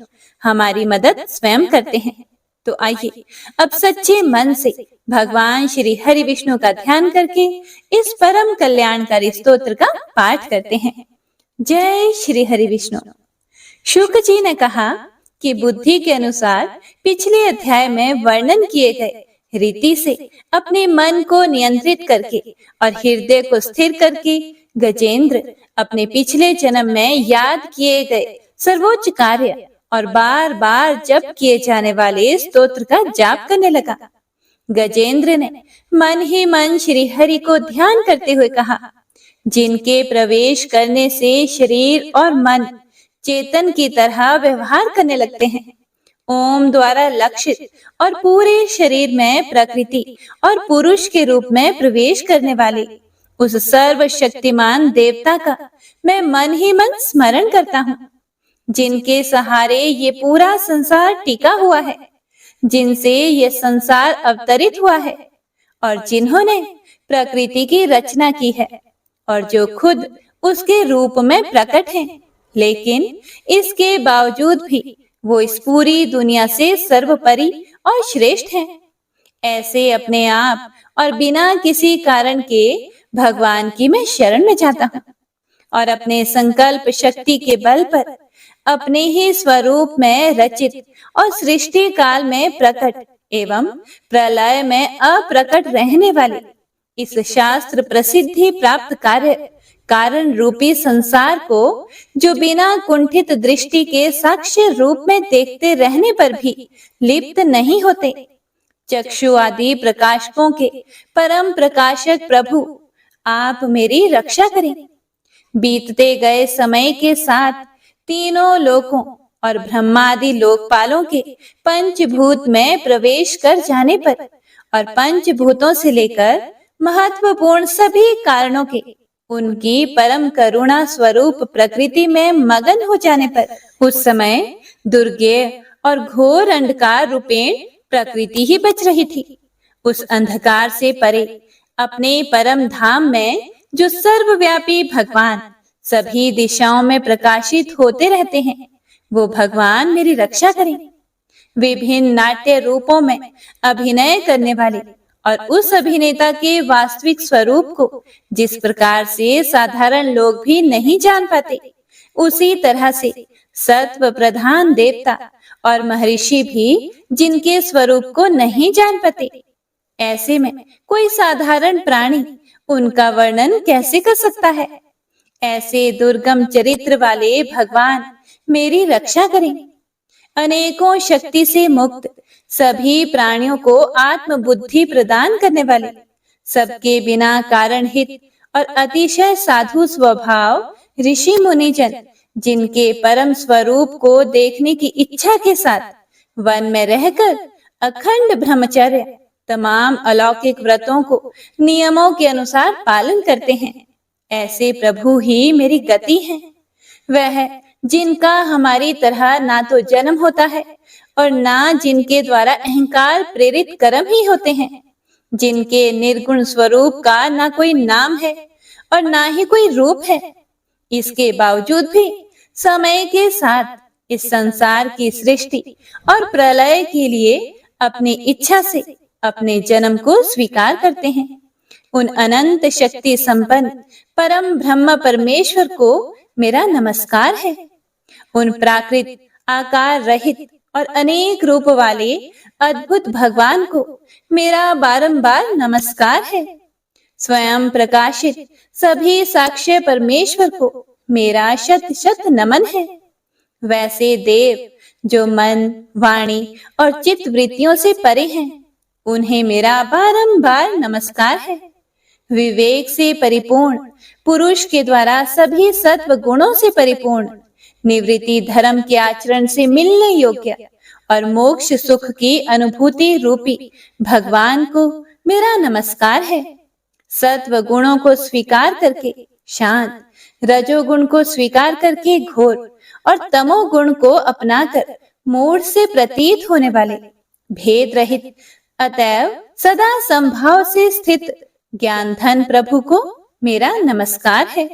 हमारी मदद स्वयं करते हैं। तो आइए अब सच्चे मन से भगवान श्री हरि विष्णु का ध्यान करके इस परम कल्याणकारी स्तोत्र का पाठ करते हैं। जय श्री हरि विष्णु। शुक जी ने कहा कि बुद्धि के अनुसार पिछले अध्याय में वर्णन किए गए रीति से अपने मन को नियंत्रित करके और हृदय को स्थिर करके गजेंद्र अपने पिछले जन्म में याद किए गए सर्वोच्च कार्य और बार बार जप किए जाने वाले स्तोत्र का जाप करने लगा। गजेंद्र ने मन ही मन श्री हरि को ध्यान करते हुए कहा, जिनके प्रवेश करने से शरीर और मन चेतन की तरह व्यवहार करने लगते हैं, ओम द्वारा लक्षित और पूरे शरीर में प्रकृति और पुरुष के रूप में प्रवेश करने वाले उस सर्वशक्तिमान देवता का मैं मन ही मन स्मरण करता हूँ, जिनके सहारे ये पूरा संसार टिका हुआ है, जिनसे ये संसार अवतरित हुआ है और जिन्होंने प्रकृति की रचना की है और जो खुद उसके रूप में प्रकट हैं, लेकिन इसके बावजूद भी वो इस पूरी दुनिया से सर्वोपरि और श्रेष्ठ हैं। ऐसे अपने आप और बिना किसी कारण के भगवान की मैं शरण में जाता हूँ और अपने संकल्प शक्ति के बल पर अपने ही स्वरूप में रचित और सृष्टि काल में प्रकट एवं प्रलय में अप्रकट रहने वाले इस शास्त्र प्रसिद्धि प्राप्त कार्य कारण रूपी संसार को, जो बिना कुंठित दृष्टि के साक्ष्य रूप में देखते रहने पर भी लिप्त नहीं होते, चक्षु आदि प्रकाशकों के परम प्रकाशक प्रभु, आप मेरी रक्षा करें। बीतते गए समय के साथ तीनों लोकों और ब्रह्मादि लोकपालों के पंचभूत में प्रवेश कर जाने पर और पंचभूतों से लेकर महत्वपूर्ण सभी कारणों के उनकी परम करुणा स्वरूप प्रकृति में मगन हो जाने पर उस समय दुर्गेय और घोर अंधकार रूपेण प्रकृति ही बच रही थी। उस अंधकार से परे अपने परम धाम में जो सर्वव्यापी भगवान सभी दिशाओं में प्रकाशित होते रहते हैं, वो भगवान मेरी रक्षा करें। विभिन्न नाट्य रूपों में अभिनय करने वाले और उस अभिनेता के वास्तविक स्वरूप को जिस प्रकार से साधारण लोग भी नहीं जान पाते, उसी तरह से सत्व प्रधान देवता और महर्षि भी जिनके स्वरूप को नहीं जान पाते, ऐसे में कोई साधारण प्राणी उनका वर्णन कैसे कर सकता है। ऐसे दुर्गम चरित्र वाले भगवान मेरी रक्षा करें। अनेकों शक्ति से मुक्त सभी प्राणियों को आत्म बुद्धि प्रदान करने वाले, सबके बिना कारण हित और अतिशय साधु स्वभाव ऋषि मुनिजन, जिनके परम स्वरूप को देखने की इच्छा के साथ वन में रहकर अखंड ब्रह्मचर्य तमाम अलौकिक व्रतों को नियमों के अनुसार पालन करते हैं, ऐसे प्रभु ही मेरी गति हैं। वह जिनका हमारी तरह ना तो जन्म होता है और ना जिनके द्वारा अहंकार प्रेरित कर्म ही होते हैं, जिनके निर्गुण स्वरूप का ना कोई नाम है और ना ही कोई रूप है। इसके बावजूद भी समय के साथ इस संसार की सृष्टि और प्रलय के लिए अपनी इच्छा से अपने जन्म को स्वीकार करते हैं। उन अनंत शक्ति संपन्न परम ब्रह्म परमेश्वर को मेरा नमस्कार है। उन प्राकृत आकार रहित और अनेक रूप वाले अद्भुत भगवान को मेरा बारंबार नमस्कार है। स्वयं प्रकाशित सभी साक्ष्य परमेश्वर को मेरा शत शत नमन है। वैसे देव जो मन, वाणी और चित्त वृत्तियों से परे हैं, उन्हें मेरा बारंबार नमस्कार है। विवेक से परिपूर्ण पुरुष के द्वारा सभी सत्व गुणों से परिपूर्ण, निवृत्ति धर्म के आचरण से मिलने योग्य और मोक्ष सुख की अनुभूति रूपी भगवान को मेरा नमस्कार है। सत्व गुणों को स्वीकार करके शांत, रजोगुण को स्वीकार करके घोर और तमोगुण को अपनाकर मूढ़ से प्रतीत होने वाले, भेद रहित अतएव सदा संभाव से स्थित ज्ञान धन प्रभु को मेरा नमस्कार है।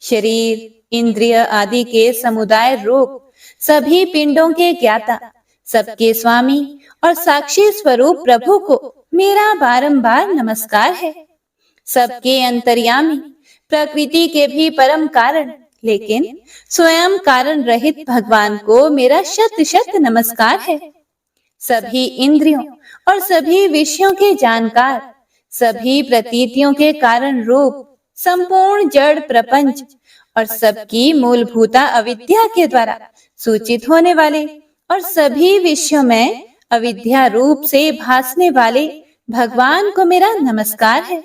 शरीर, इंद्रिय आदि के समुदाय रूप सभी पिंडों के ज्ञाता, सबके स्वामी और साक्षी स्वरूप प्रभु को मेरा बारंबार नमस्कार है। सबके अंतर्यामी, प्रकृति के भी परम कारण लेकिन स्वयं कारण रहित भगवान को मेरा शत शत नमस्कार है। सभी इंद्रियों और सभी विषयों के जानकार, सभी प्रतीतियों के कारण रूप संपूर्ण जड़ प्रपंच और सबकी मूलभूता अविद्या के द्वारा सूचित होने वाले और सभी विषयों में अविद्या रूप से भासने वाले भगवान को मेरा नमस्कार है।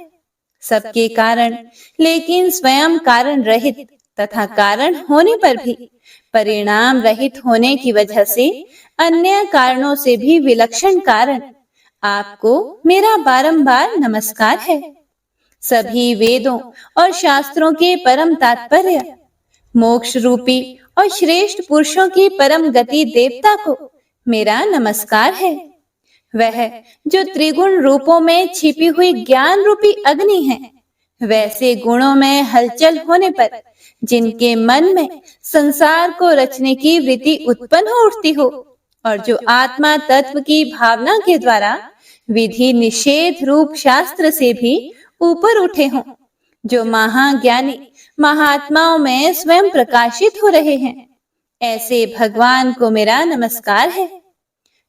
सबके कारण लेकिन स्वयं कारण रहित तथा कारण होने पर भी परिणाम रहित होने की वजह से अन्य कारणों से भी विलक्षण कारण आपको मेरा बारंबार नमस्कार है। सभी वेदों और शास्त्रों के परम तात्पर्य, मोक्ष रूपी और श्रेष्ठ पुरुषों की परम गति देवता को मेरा नमस्कार है। वह जो त्रिगुण रूपों में छिपी हुई ज्ञान रूपी अग्नि है, वैसे गुणों में हलचल होने पर जिनके मन में संसार को रचने की वृत्ति उत्पन्न हो उठती हो और जो आत्मा तत्व की भावना के द्वारा विधि निषेध रूप शास्त्र से भी ऊपर उठे हों, जो महाज्ञानी महात्माओं में स्वयं प्रकाशित हो रहे हैं, ऐसे भगवान को मेरा नमस्कार है।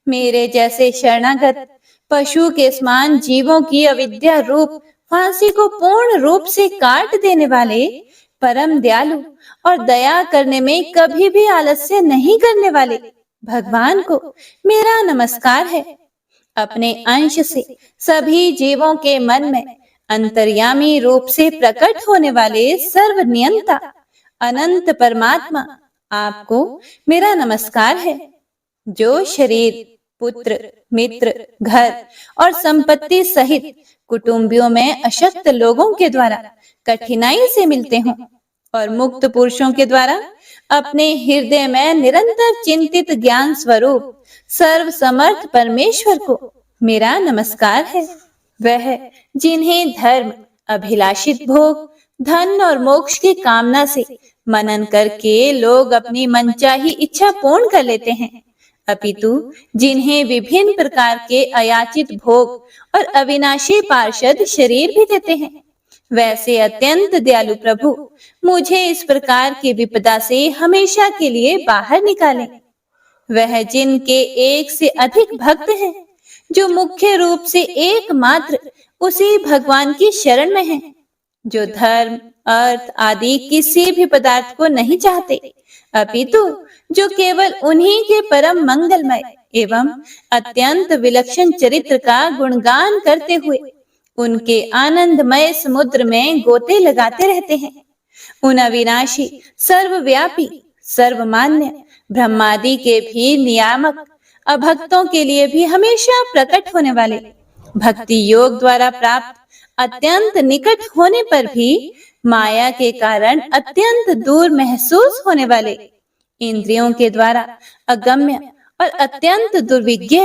मेरे जैसे शरणागत पशु के समान जीवों की अविद्या रूप फांसी को पूर्ण रूप से काट देने वाले परम दयालु और दया करने में कभी भी आलस्य नहीं करने वाले भगवान को मेरा नमस्कार है। अपने अंश से सभी जीवों के मन में अंतर्यामी रूप से प्रकट होने वाले सर्वनियंता अनंत परमात्मा आपको मेरा नमस्कार है। जो शरीर, पुत्र, मित्र, घर और संपत्ति सहित कुटुंबियों में अशक्त लोगों के द्वारा कठिनाई से मिलते हों और मुक्त पुरुषों के द्वारा अपने हृदय में निरंतर चिंतित ज्ञान स्वरूप सर्व समर्थ परमेश्वर को मेरा नमस्कार है। वह जिन्हें धर्म, अभिलाषित भोग, धन और मोक्ष की कामना से मनन करके लोग अपनी मनचाही इच्छा पूर्ण कर लेते हैं, अपितु जिन्हें विभिन्न प्रकार के अयाचित भोग और अविनाशी पार्षद शरीर भी देते हैं, वैसे अत्यंत दयालु प्रभु मुझे इस प्रकार की विपदा से हमेशा के लिए बाहर निकालें। वह जिनके एक से अधिक भक्त हैं, जो मुख्य रूप से एकमात्र उसी भगवान की शरण में हैं, जो धर्म, अर्थ आदि किसी भी पदार्थ को नहीं चाहते, अपितु जो केवल उन्हीं के परम मंगलमय एवं अत्यंत विलक्षण चरित्र का गुणगान करते हुए उनके आनंदमय समुद्र में गोते लगाते रहते हैं। उन अविनाशी, सर्वव्यापी, सर्वमान्य ब्रह्मादि के भी नियामक, अभक्तों के लिए भी हमेशा प्रकट होने वाले, भक्ति योग द्वारा प्राप्त अत्यंत निकट होने पर भी माया के कारण अत्यंत दूर महसूस होने वाले, इंद्रियों के द्वारा अगम्य और अत्यंत दुर्विज्ञ,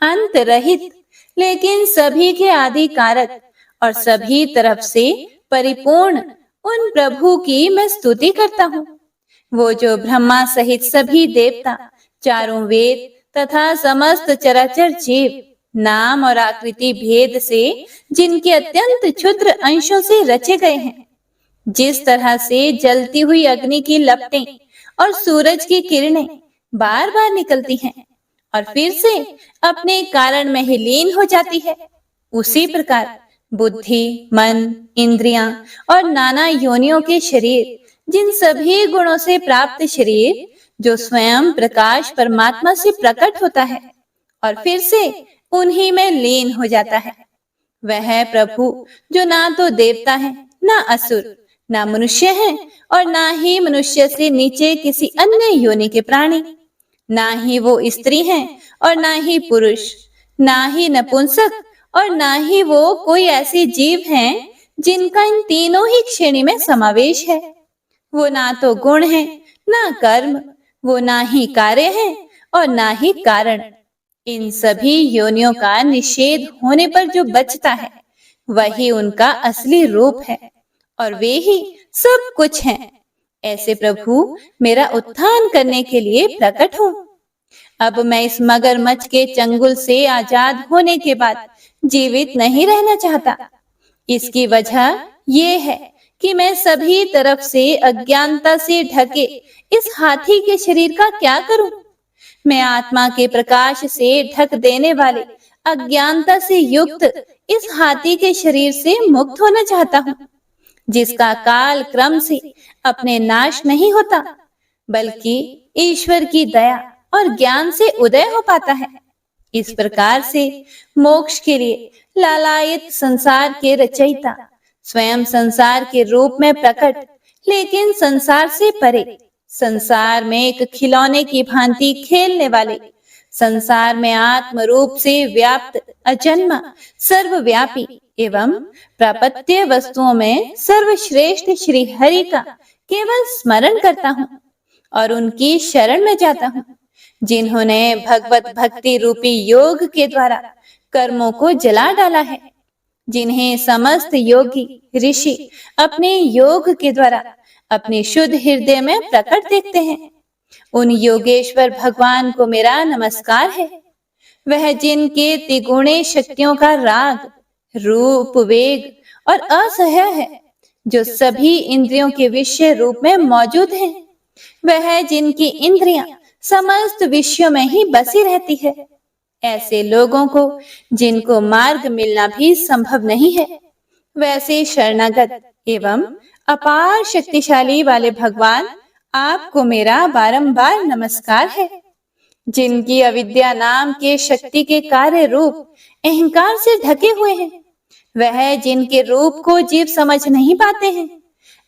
अंत रहित, लेकिन सभी के आदि कारक और सभी तरफ से परिपूर्ण उन प्रभु की मैं स्तुति करता हूँ। वो जो ब्रह्मा सहित सभी देवता, चारों वेद तथा समस्त चराचर जीव नाम और आकृति भेद से जिनके अत्यंत क्षुद्र अंशों से रचे गए हैं, जिस तरह से जलती हुई अग्नि की लपटें और सूरज की किरणें बार बार निकलती हैं और फिर से अपने कारण में ही लीन हो जाती है, उसी प्रकार बुद्धि, मन, इंद्रियां और नाना योनियों के शरीर, जिन सभी गुणों से प्राप्त शरीर जो स्वयं प्रकाश परमात्मा से प्रकट होता है और फिर से उन्हीं में लीन हो जाता है, वह प्रभु जो ना तो देवता है, ना असुर, ना मनुष्य है और ना ही मनुष्य से नीचे किसी अन्य योनि के प्राणी, ना ही वो स्त्री हैं और ना ही पुरुष, ना ही नपुंसक और ना ही वो कोई ऐसे जीव हैं जिनका इन तीनों ही श्रेणी में समावेश है। वो ना तो गुण है, ना कर्म, वो ना ही कार्य है और ना ही कारण। इन सभी योनियों का निषेध होने पर जो बचता है वही उनका असली रूप है और वे ही सब कुछ हैं। ऐसे प्रभु मेरा उत्थान करने के लिए प्रकट हो। अब मैं इस मगरमच्छ के चंगुल से आजाद होने के बाद जीवित नहीं रहना चाहता। इसकी वजह ये है कि मैं सभी तरफ से अज्ञानता से ढके इस हाथी के शरीर का क्या करूं? मैं आत्मा के प्रकाश से ढक देने वाले अज्ञानता से युक्त इस हाथी के शरीर से मुक्त होना चाहता हूँ, जिसका काल क्रम से अपने नाश नहीं होता, बल्कि ईश्वर की दया और ज्ञान से उदय हो पाता है। इस प्रकार से मोक्ष के लिए लालायित संसार के रचयिता स्वयं संसार के रूप में प्रकट, लेकिन संसार से परे, संसार में एक खिलौने की भांति खेलने वाले, संसार में आत्म रूप से व्याप्त, अजन्मा, सर्वव्यापी एवं प्रापत्य वस्तुओं में सर्वश्रेष्ठ श्री हरि का केवल स्मरण करता हूँ और उनकी शरण में जाता हूँ, जिन्होंने भगवत भक्ति रूपी योग के द्वारा कर्मों को जला डाला है, जिन्हें समस्त योगी ऋषि अपने योग के द्वारा अपने शुद्ध हृदय में प्रकट देखते हैं। उन योगेश्वर भगवान को मेरा नमस्कार है। वह जिनके त्रिगुणे शक्तियों का राग, रूप, वेग और असह्य है, जो सभी इंद्रियों के विषय रूप में मौजूद हैं। वह जिनकी इंद्रियां समस्त विषयों में ही बसी रहती है। ऐसे लोगों को जिनको मार्ग मिलना भी संभव नहीं है, वैसे शरणागत एवं अपार शक्तिशाली वाले भगवान आपको मेरा बारंबार नमस्कार है। जिनकी अविद्या नाम के शक्ति के कार्य रूप अहंकार से ढके हुए हैं, वह जिनके रूप को जीव समझ नहीं पाते हैं,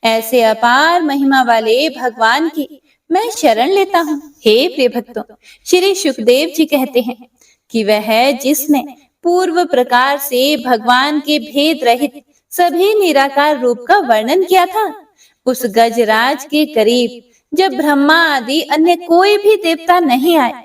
ऐसे अपार महिमा वाले भगवान की मैं शरण लेता हूँ। हे प्रिय भक्तों, श्री सुखदेव जी कहते हैं कि वह जिसने पूर्व प्रकार से भगवान के भेद रहित सभी निराकार रूप का वर्णन किया था, उस गजराज के करीब जब ब्रह्मा आदि अन्य कोई भी देवता नहीं आए,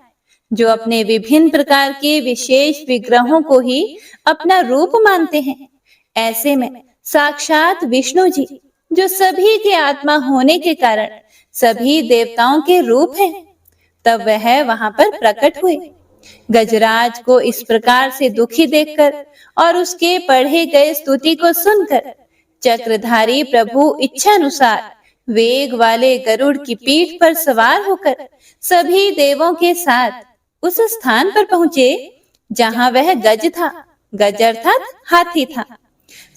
जो अपने विभिन्न प्रकार के विशेष विग्रहों को ही अपना रूप मानते हैं, ऐसे में साक्षात विष्णु जी, जो सभी के आत्मा होने के कारण सभी देवताओं के रूप हैं, तब वह वहां पर प्रकट हुए। गजराज को इस प्रकार से दुखी देखकर और उसके पढ़े गए स्तुति को सुनकर चक्रधारी प्रभु इच्छानुसार वेग वाले गरुड़ की पीठ पर सवार होकर सभी देवों के साथ उस स्थान पर पहुंचे जहां वह गज था। गज अर्थात हाथी था।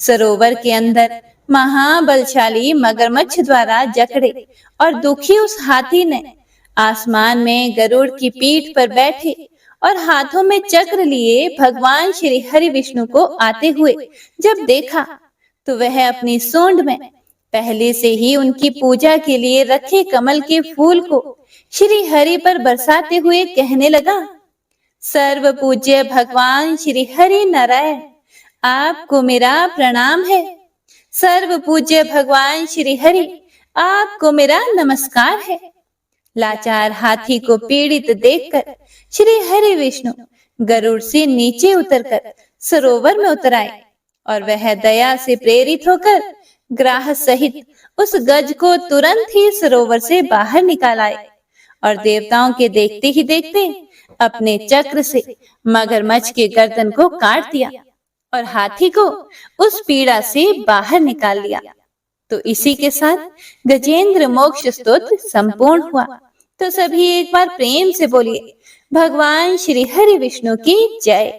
सरोवर के अंदर महाबलशाली मगरमच्छ द्वारा जकड़े और दुखी उस हाथी ने आसमान में गरुड़ की पीठ पर बैठे और हाथों में चक्र लिए भगवान श्री हरि विष्णु को आते हुए जब देखा, तो वह अपनी सूंड में पहले से ही उनकी पूजा के लिए रखे कमल के फूल को श्री हरि पर बरसाते हुए कहने लगा, सर्व पूज्य भगवान श्री हरि नारायण, आपको मेरा प्रणाम है। सर्व पूज्य भगवान श्री हरि, आपको मेरा नमस्कार है। लाचार हाथी को पीड़ित देखकर श्री हरि विष्णु गरुड़ से नीचे उतरकर सरोवर में उतर आए और वह दया से प्रेरित होकर ग्राह सहित उस गज को तुरंत ही सरोवर से बाहर निकाल आए और देवताओं के देखते ही देखते अपने चक्र से मगरमच्छ के गर्दन को काट दिया और हाथी को उस पीड़ा से बाहर निकाल लिया। तो इसी के साथ गजेंद्र मोक्ष स्तोत्र संपूर्ण हुआ। तो सभी एक बार प्रेम से बोलिए, भगवान श्री हरि विष्णु की जय।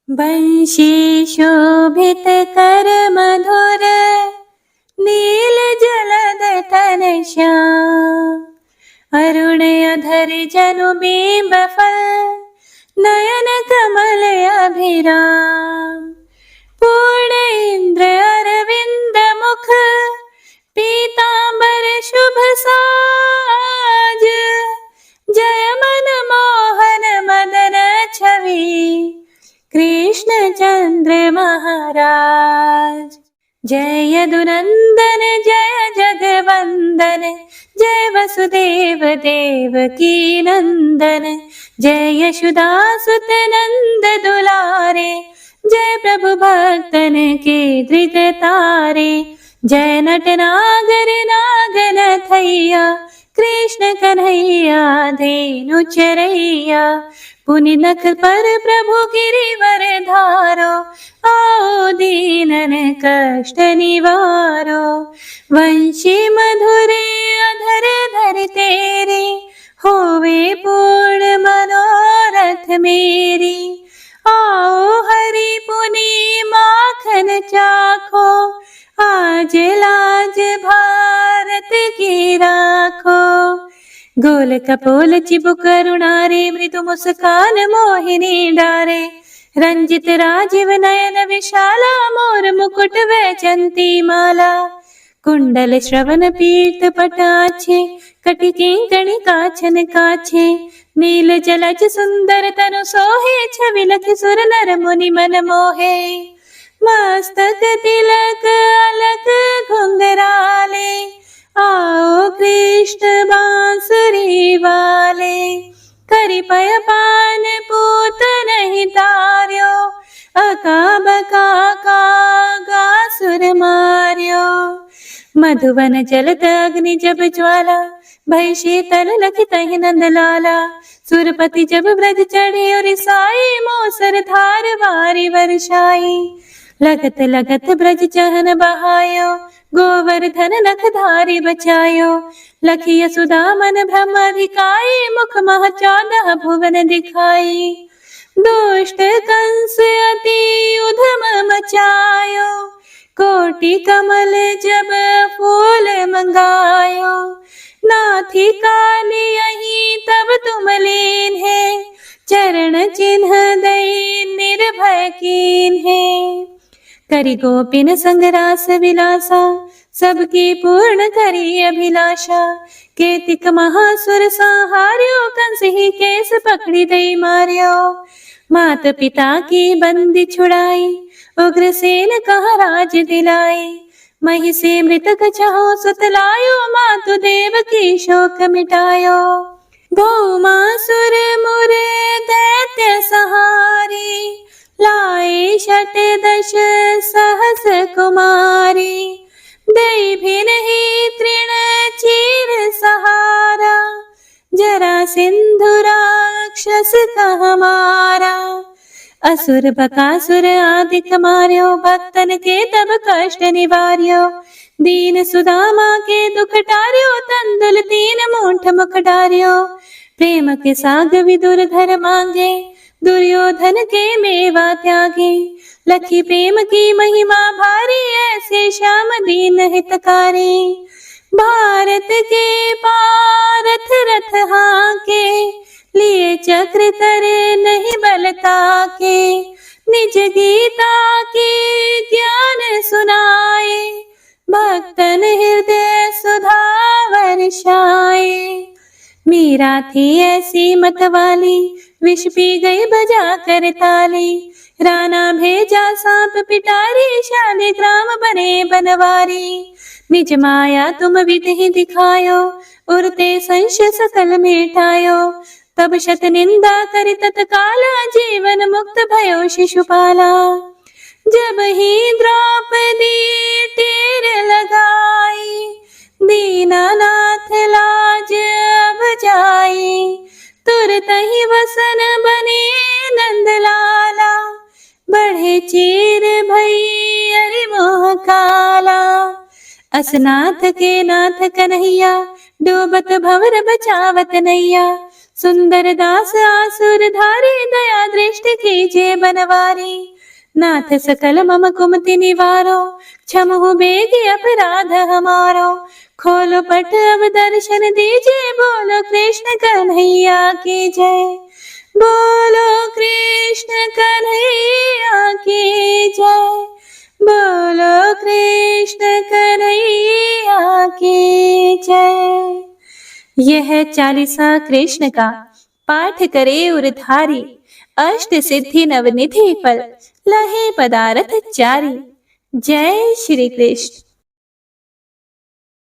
बंशी शोभित कर मधुर नील जलद तन श्याम, अरुण अधर जनु बिंब फल नयन कमल अभिराम, पूर्ण इंद्र अरविंद मुख पीतांबर शुभ साज, जय मन मोहन मदन छवि कृष्ण चंद्र महाराज। जय यदुनंदन जय जगवंदन, जय वसुदेव देवकी नंदन, जय यशोदासुत नंद दुलारे, जय प्रभु भक्तन के दृग तारे, जय नट नागर नागन थैया कृष्ण कन्हैया धेनु चरैया, पुनि नख पर प्रभु गिरिवर धारो, आओ दीनन कष्ट निवारो, वंशी मधुरे अधर धर तेरे, होवे पूर्ण मनोरथ मेरी, आओ हरि पुनि माखन चाखो, आज लाज भारत की राखो, गोल कपोल चिबुक करुणारे, मृदु मुस्कान मोहिनी डारे, रंजित राजीव नयन विशाला, मोर मुकुट वैजंती माला, कुंडल श्रवण पीत पटाछे, कटिके गणि काछन काछे, नील जलज सुंदर तनु सोहे, छवि लख सुर नर मुनि मन मोहे, मस्तक तिलक अलक घुंघराले, आओ कृष्ण बांसुरी वाले, करि पय पान पूत नहीं तार्यो, अका बका का सुर मार्यो, मधुवन जलत अग्नि जब ज्वाला, भय शीतल लखित नंद लाला, सुरपति जब ब्रज चढ़े और साई, मोसर धार वारी वर्षाई, लगत लगत ब्रज चहन बहायो, गोवर्धन नख धारी बचायो, लखी यशोदा मन ब्रह्माधिकाई, मुख मह 14 भुवन दिखाई, दुष्ट कंस अति उधम मचायो, कोटि कमल जब फूल मंगायो, नाथी काली यही तब तुम लीन है, चरण चिन्ह दई निर्भय कीन है, करि गोपिन संग रास विलासा, सबकी पूर्ण करी अभिलाषा, केतिक महासुर संहार्यो, कंस ही केस पकड़ी दई मार्यो, मात पिता की बंदी छुड़ाई, उग्रसेन कहा राज दिलाई, मही से मृतक छहो सुतलायो, मातु देव की शोक मिटायो, भौमासुर मुरे दैत्य सहारी, लाए 68 सहस कुमारी, दई भिन ही तृण चीर सहारा, जरा सिंधु राक्षस कह मारा, असुर बकासुर आदिक मार्यो, भक्तन के तब कष्ट निवार्यो, दीन सुदामा के दुख टार्यो, तंदुल 3 मूठ मुख डार्यो, प्रेम के साग विदुर घर मांगे, दुर्योधन के मेवा त्यागे, लखी प्रेम की महिमा भारी, ऐसे श्याम दीन हितकारी, भारत के पारथ रथ हाके, लिए चक्र करे नहीं बलता के, निज गीता के ज्ञान सुनाए, भक्तन हृदय सुधा वर्षाए, मीरा थी ऐसी मतवाली, विष पी गई बजा कर ताली, राणा भेजा सांप पिटारी, शालिग्राम बने बनवारी। निज माया तुम विधि दिखायो, उरते संश सकल मिटायो। तब शत निंदा करि तत्काला, जीवन मुक्त भयो शिशुपाला। जब ही द्रौपदी टेर लगाई, दीनानाथ लाज अब जाई। तुरत ही वसन बने नंदलाला, बढ़े चीर भई अरि मोह काला। असनाथ के नाथ कन्हैया, डूबत भंवर बचावत नैया। सुंदर दास आसुर धारे, दया दृष्टि कीजे बनवारी। नाथ सकल मम कुमति निवारो, क्षमहु बेगी अपराध हमारो। खोलो पट अब दर्शन दीजिए, बोलो कृष्ण कन्हैया की जय। बोलो कृष्ण कन्हैया की जय। बोलो कृष्ण कन्हैया की जय। यह चालीसा कृष्ण का पाठ करे उरधारी, अष्ट सिद्धि नवनिधि फल लहे पदारथ चारी। जय श्री कृष्ण।